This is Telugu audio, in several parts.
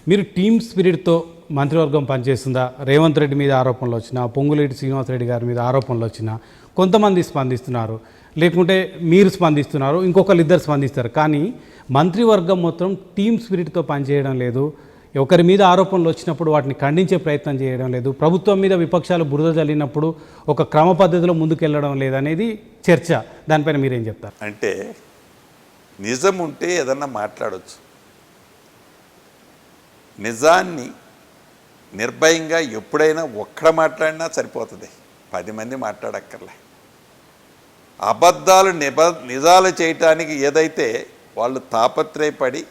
మీరు టీమ్ స్పిరిట్తో మంత్రివర్గం పనిచేస్తుందా? రేవంత్ రెడ్డి మీద ఆరోపణలు వచ్చినా, పొంగులేటి శ్రీనివాసరెడ్డి గారి మీద ఆరోపణలు వచ్చినా కొంతమంది స్పందిస్తున్నారు, లేకుంటే మీరు స్పందిస్తున్నారు, ఇంకొకరు ఇద్దరు స్పందిస్తారు. కానీ మంత్రివర్గం మొత్తం టీమ్ స్పిరిట్తో పనిచేయడం లేదు. ఒకరి మీద ఆరోపణలు వచ్చినప్పుడు వాటిని ఖండించే ప్రయత్నం చేయడం లేదు. ప్రభుత్వం మీద విపక్షాలు బురద జల్లినప్పుడు ఒక క్రమ పద్ధతిలో ముందుకెళ్ళడం లేదనేది చర్చ. దానిపైన మీరేం చెప్తారు? అంటే నిజం ఉంటే ఏదన్నా మాట్లాడవచ్చు. నిజాన్ని నిర్భయంగా ఎప్పుడైనా ఒక్కడ మాట్లాడినా సరిపోతుంది, 10 మంది మాట్లాడక్కర్లే. అబద్ధాలు నిజాలు చేయటానికి ఏదైతే వాళ్ళు తాపత్రయపడి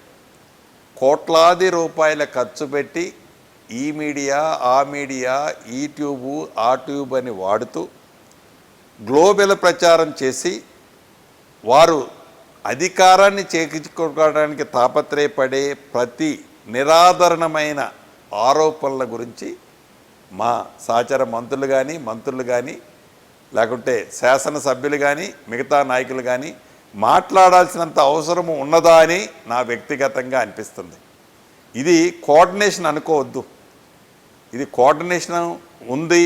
కోట్లాది రూపాయల ఖర్చు పెట్టి ఈ మీడియా ఆ మీడియా, ఈ ట్యూబు ఆ ట్యూబ్ అని వాడుతూ గ్లోబల్ ప్రచారం చేసి వారు అధికారాన్ని చేకించుకోవడానికి తాపత్రయపడే ప్రతి నిరాదరణమైన ఆరోపణల గురించి మా సహచర మంత్రులు కానీ లేకుంటే శాసనసభ్యులు కానీ మిగతా నాయకులు కానీ మాట్లాడాల్సినంత అవసరము ఉన్నదా అని నా వ్యక్తిగతంగా అనిపిస్తుంది. ఇది కోఆర్డినేషన్ అనుకోవద్దు. ఇది కోఆర్డినేషన్ ఉంది,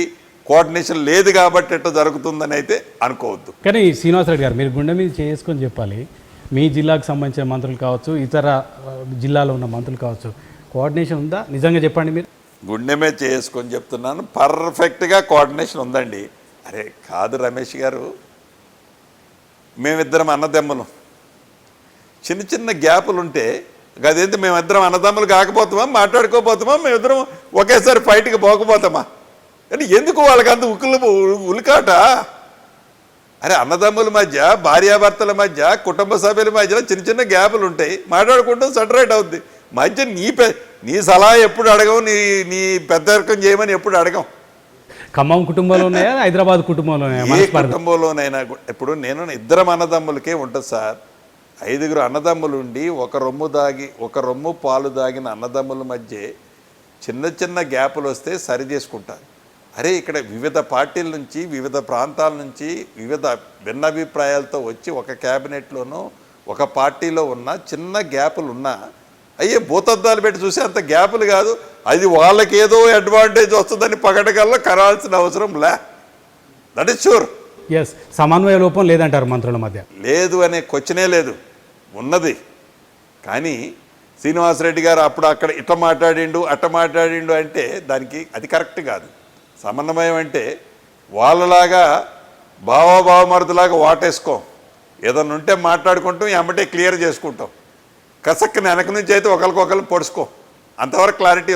కోఆర్డినేషన్ లేదు కాబట్టి ఎట్లా జరుగుతుందని అయితే అనుకోవద్దు. కానీ శ్రీనివాసరెడ్డి గారు, మీరు గుండె మీద చేసుకొని చెప్పాలి. మీ జిల్లాకు సంబంధించిన మంత్రులు కావచ్చు, ఇతర జిల్లాలో ఉన్న మంత్రులు కావచ్చు, కోఆర్డినేషన్ ఉందా? నిజంగా చెప్పండి. మీరు గుండె మీద చేసుకొని చెప్తున్నాను, పర్ఫెక్ట్గా కోఆర్డినేషన్ ఉందండి. అరే కాదు రమేష్ గారు, మేమిద్దరం అన్నదమ్ములు, చిన్న చిన్న గ్యాపులు ఉంటే అదేంటి మేమిద్దరం అన్నదమ్ములు కాకపోతామా, మాట్లాడుకోపోతామా, మేమిద్దరం ఒకేసారి ఫైట్కి పోకపోతామా? కానీ ఎందుకు వాళ్ళకి అంత ఉలికాట? అరే అన్నదమ్ముల మధ్య, భార్యాభర్తల మధ్య, కుటుంబ సభ్యుల మధ్య చిన్న చిన్న గ్యాపులు ఉంటాయి, మాట్లాడుకుంటూ సెటరేట్ అవుద్ది. మధ్య నీ సలహా ఎప్పుడు అడగం, నీ పెద్దరికం చేయమని ఎప్పుడు అడగం. ఖమ్మం కుటుంబంలో ఉన్నాయా, హైదరాబాద్ కుటుంబంలో ఏ కుటుంబంలోనైనా ఇప్పుడు నేను ఇద్దరం అన్నదమ్ములకే ఉంటుంది సార్. 5గురు అన్నదమ్ములు ఉండి ఒక రొమ్ము పాలు దాగిన అన్నదమ్ముల మధ్య చిన్న చిన్న గ్యాపులు వస్తే సరి చేసుకుంటారు. అరే ఇక్కడ వివిధ పార్టీల నుంచి, వివిధ ప్రాంతాల నుంచి, వివిధ భిన్నాభిప్రాయాలతో వచ్చి ఒక క్యాబినెట్లోనూ ఒక పార్టీలో ఉన్న చిన్న గ్యాపులు ఉన్నా అయ్యే భూతద్దాలు పెట్టి చూసి అంత గ్యాపులు కాదు, అది వాళ్ళకి ఏదో అడ్వాంటేజ్ వస్తుందని పగడగల్లా కరాల్సిన అవసరం లే. That is sure. ఎస్, సమన్వయ లోపం లేదంటారు మంత్రుల మధ్య. లేదు అనే క్వశ్చనే లేదు, ఉన్నది. కానీ శ్రీనివాసరెడ్డి గారు అప్పుడు అక్కడ ఇట్లా మాట్లాడిండు అట్ట మాట్లాడిండు అంటే దానికి అది కరెక్ట్ కాదు. సమన్వయం అంటే వాళ్ళలాగా భావమరుదులాగా వాటేసుకో, ఏదన్నా ఉంటే మాట్లాడుకుంటాం, ఎమ్మటే క్లియర్ చేసుకుంటాం. కసక్కని వెనక నుంచి అయితే ఒకరికొకరు పొడుచుకో, అంతవరకు క్లారిటీ.